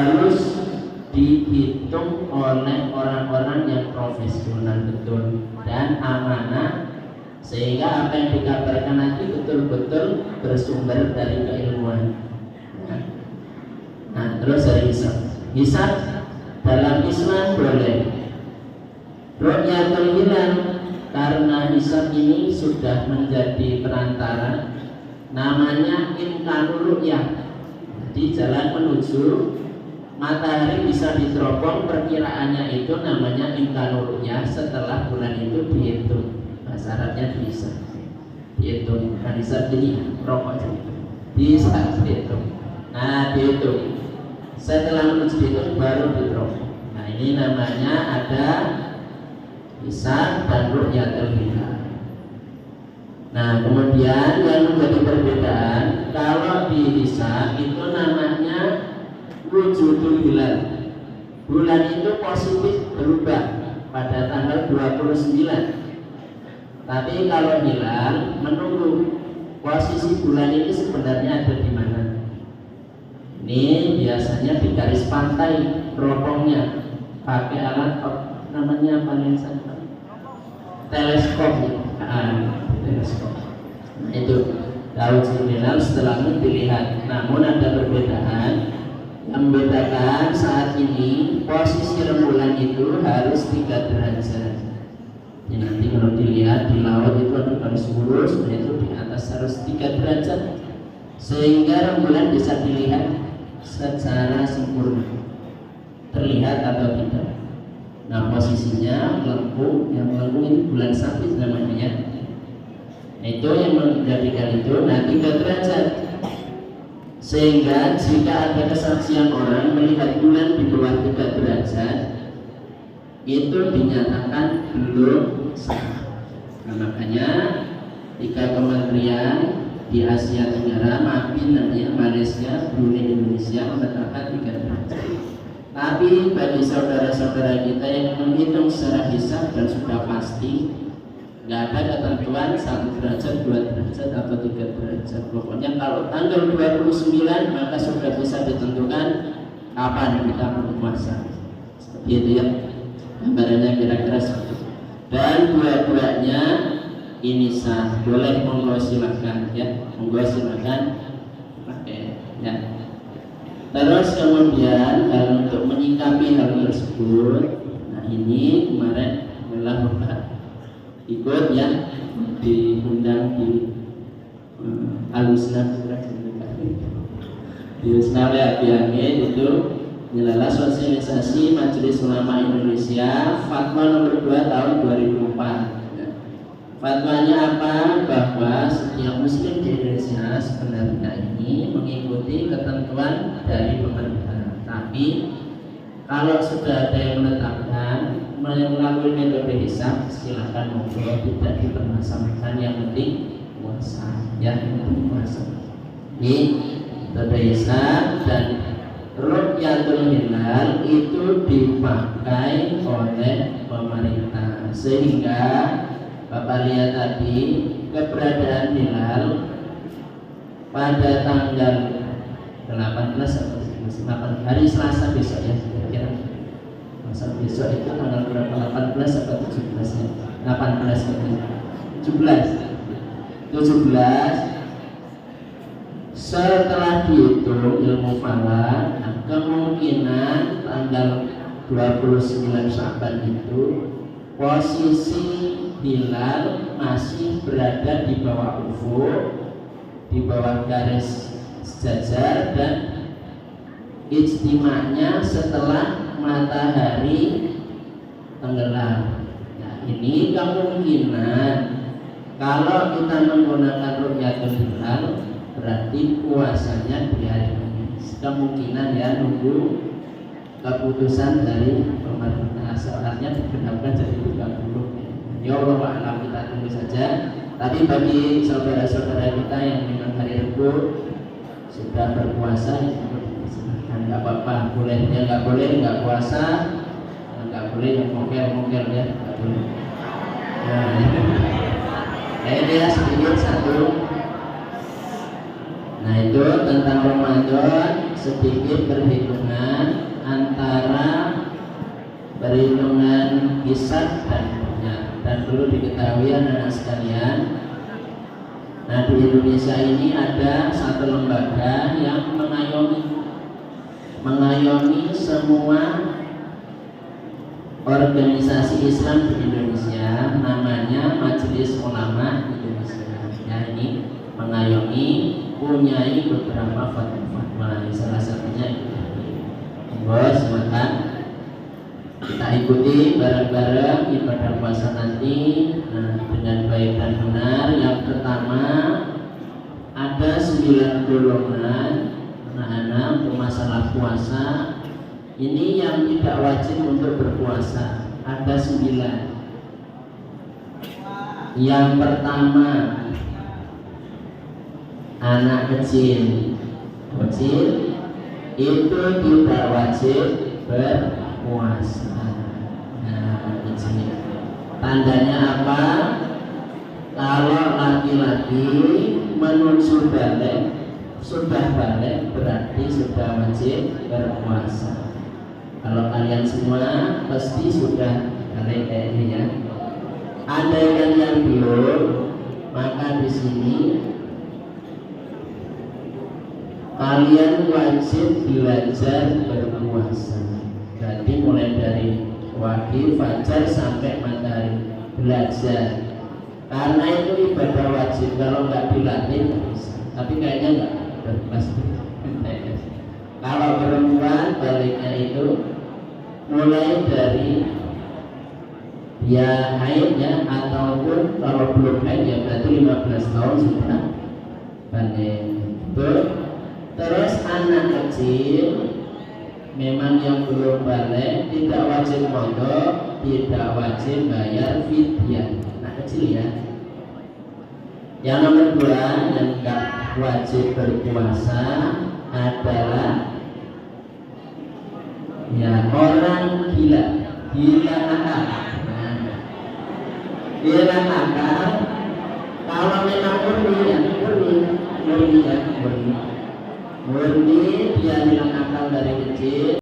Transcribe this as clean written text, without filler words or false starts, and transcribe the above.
harus dihitung oleh orang-orang yang profesional betul dan amanah, sehingga apa yang dikabarkan nanti betul-betul bersumber dari keilmuan. Nah, terus dari hisab dalam Islam boleh. Ru'yatul hilal, karena hisab ini sudah menjadi perantara, namanya imkanul ru'yah. Di jalan menuju matahari bisa diteropong, perkiraannya itu namanya imkanul ru'yah setelah bulan itu dihitung. Bahasa Arabnya bisa dihitung, bukan hisab ini rokok bisa dihitung. Nah, dihitung setelah menuju dihitung baru diteropong. Nah, ini namanya ada hisab dan ru'yatul hilal. Nah, kemudian yang menjadi perbedaan, kalau di hisab itu namanya wujudul hilal. Bulan itu positif berubah pada tanggal 29. Tapi kalau hilal menunggu posisi bulan ini sebenarnya ada di mana. Ini biasanya di garis pantai teropongnya pakai alat namanya apa nih? Teleskop. Teleskop. Nah, itu tahu hilal setelah itu dilihat. Namun ada perbedaan. Yang membedakan saat ini posisi rembulan itu harus 3 derajat. Ya, nanti kalau dilihat di laut itu ada garis lurus, itu di atas harus 3 derajat, sehingga rembulan bisa dilihat secara sempurna, terlihat atau tidak. Nah, posisinya melengkung, yang melengkung itu bulan sabit namanya. Itu yang menjadikan itu 3 derajat, sehingga jika ada kesaksian orang melihat bulan di bawah 3 derajat, itu dinyatakan belum sah. Nah, makanya 3 kementerian di Asia Tenggara, MAPIN namanya, Malaysia, Brunei, Indonesia menetapkan 3 derajat. Tapi bagi saudara-saudara kita yang menghitung secara hisab dan sudah pasti, nggak ada ketentuan 1 derajat, 2 derajat atau 3 derajat. Pokoknya kalau tanggal 29 maka sudah bisa ditentukan kapan kita berpuasa. Seperti itu ya, gambarannya kira-kira seperti itu. Dan dua-duanya ini sah, boleh, monggo silakan ya, monggo silakan pakai ya. Terus kemudian untuk menyikapi hal tersebut, nah ini kemarin adalah Bapak ikut ya, diundang di Al-Husna di Husna Abiyange, itu adalah sosialisasi Majelis Ulama Indonesia Fatwa nomor 2 tahun 2004. Fatwanya apa? Bahwa setiap muslim di Indonesia sebenarnya ini mengikuti ketentuan dari pemerintah. Tapi kalau sudah ada yang menetapkan melalui metode hisab, silakan monggo, tidak dipermasalahkan. Yang penting puasa, yang penting puasa. Ini metode hisab dan ru'yatul hilal itu dipakai oleh pemerintah, sehingga Bapak lihat tadi keberadaan hilal pada tanggal 18 atau 8 hari Selasa besok ya, kira-kira masa besok itu tanggal berapa, 18 atau 17 ya? 18 17 setelah dihitung ilmu falak, kemungkinan tanggal 29 Sya'ban itu posisi hilal masih berada di bawah ufuk, di bawah garis sejajar, dan ijtima'nya setelah matahari tenggelam. Nah, ini kemungkinan kalau kita menggunakan ru'yatul hilal berarti puasanya di hari Kamis. Kemungkinan ya, nunggu keputusan dari pemerintah, soalnya digenapkan jadi 30. Ya Allah alam, kita tunggu saja. Tapi bagi saudara-saudara kita yang memang hari Rabu sudah berpuasa, silahkan, nggak apa-apa. Boleh ya, nggak boleh nggak puasa, nggak boleh yang mokel-mokel ya, nggak boleh. Nah, ini ya sedikit satu. Nah, itu tentang Ramadan, sedikit perhitungan ketahui anak-anak sekalian, nah di Indonesia ini ada satu lembaga yang mengayomi semua organisasi Islam di Indonesia, namanya Majelis Ulama Indonesia. Ya, ini mengayomi, punyai beberapa fatwa, salah satunya itu. Bos, maka kita ikuti bareng-bareng ibadah puasa nanti dengan baik dan benar. Yang pertama, ada 9 golongan anak-anak untuk masalah puasa. Ini yang tidak wajib untuk berpuasa, ada 9. Yang pertama, anak kecil itu tidak wajib berpuasa. Nah, kecil. Tandanya apa? Kalau laki-laki sudah balik berarti sudah wajib berpuasa. Kalau kalian semua pasti sudah balik kayaknya ya. Andaikan yang belum, maka di sini kalian wajib belajar berpuasa. Jadi mulai dari wajib fajar sampai matahari belajar. Karena itu ibadah wajib, kalau nggak dilatih nggak bisa. Tapi kayaknya nggak pasti. Kalau perempuan baliknya itu mulai dari dia haid ya, ataupun kalau belum haid ya berarti 15 tahun sudah balik. Terus anak kecil memang yang belum balik tidak wajib mondok, tidak wajib bayar fidyah. Anak kecil ya. Yang nomor 2 yang tidak wajib berpuasa adalah ya orang gila nakal. Gila nakal kalau memang murni dia hilang akal dari kecil.